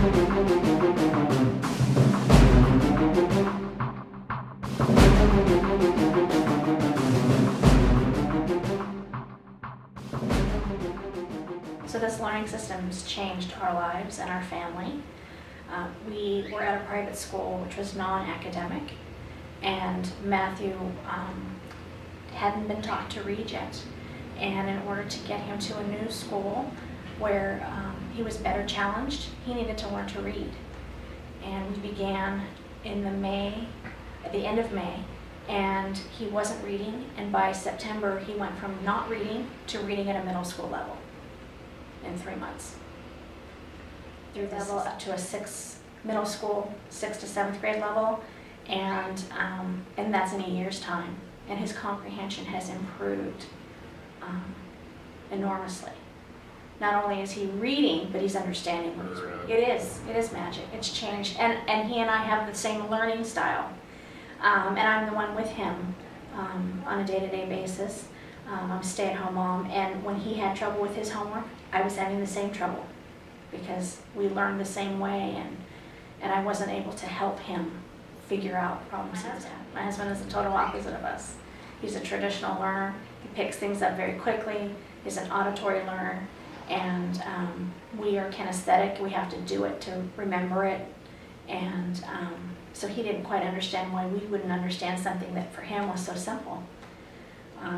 So this learning system's changed our lives and our family. We were at a private school which was non-academic, and Matthew hadn't been taught to read yet. And in order to get him to a new school where he was better challenged, he needed to learn to read. And we began at the end of May, and he wasn't reading, and by September he went from not reading to reading at a middle school level in 3 months. Through the level up to a middle school, 6th to 7th grade level, and that's in a year's time. And his comprehension has improved enormously. Not only is he reading, but he's understanding what he's reading. It is magic. It's changed, and he and I have the same learning style, and I'm the one with him on a day-to-day basis. I'm a stay-at-home mom, and when he had trouble with his homework, I was having the same trouble because we learned the same way, and I wasn't able to help him figure out problems he was having. My husband is the total opposite of us. He's a traditional learner. He picks things up very quickly. He's an auditory learner, and we are kinesthetic. We have to do it to remember it, and so he didn't quite understand why we wouldn't understand something that for him was so simple.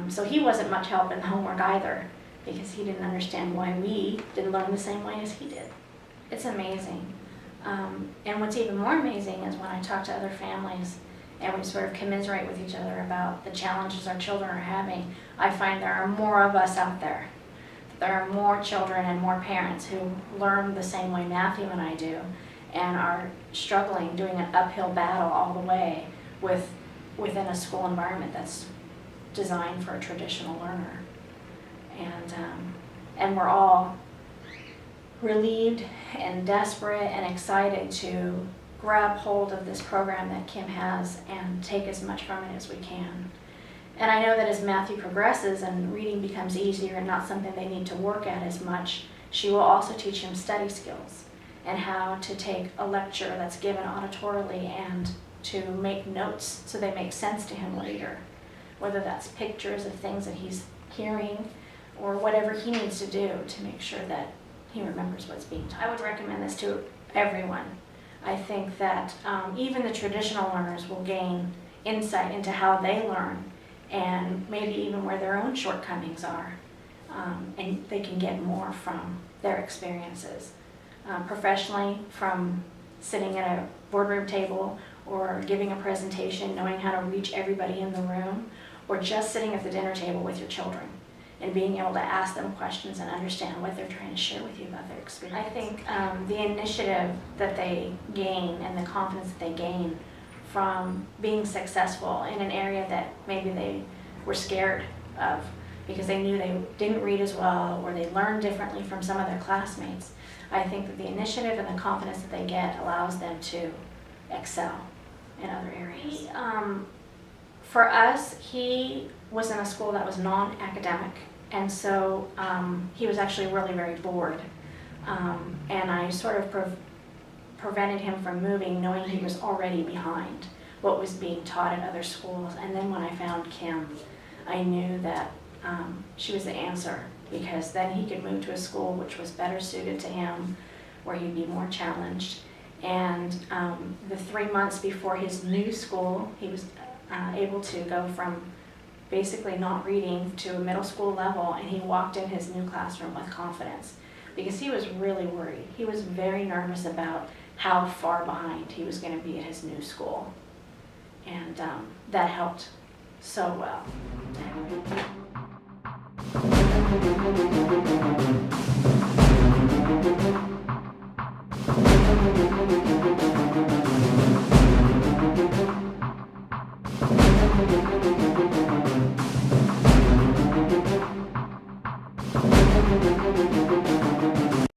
So he wasn't much help in the homework either, because he didn't understand why we didn't learn the same way as he did. It's amazing. And what's even more amazing is when I talk to other families and we sort of commiserate with each other about the challenges our children are having, I find there are more of us out there. There are more children and more parents who learn the same way Matthew and I do and are struggling, doing an uphill battle all the way within a school environment that's designed for a traditional learner. And we're all relieved and desperate and excited to grab hold of this program that Kim has and take as much from it as we can. And I know that as Matthew progresses and reading becomes easier and not something they need to work at as much, she will also teach him study skills and how to take a lecture that's given auditorily and to make notes so they make sense to him later, whether that's pictures of things that he's hearing or whatever he needs to do to make sure that he remembers what's being taught. I would recommend this to everyone. I think that even the traditional learners will gain insight into how they learn and maybe even where their own shortcomings are, and they can get more from their experiences. Professionally, from sitting at a boardroom table or giving a presentation, knowing how to reach everybody in the room, or just sitting at the dinner table with your children and being able to ask them questions and understand what they're trying to share with you about their experience. I think the initiative that they gain and the confidence that they gain from being successful in an area that maybe they were scared of because they knew they didn't read as well or they learned differently from some of their classmates, I think that the initiative and the confidence that they get allows them to excel in other areas. For us, he was in a school that was non-academic, and so he was actually really very bored. And I sort of prevented him from moving, knowing he was already behind what was being taught at other schools. And then when I found Kim, I knew that she was the answer, because then he could move to a school which was better suited to him, where he'd be more challenged. And the 3 months before his new school, he was able to go from basically not reading to a middle school level, and he walked in his new classroom with confidence because he was really worried. He was very nervous about how far behind he was going to be at his new school, and that helped so well.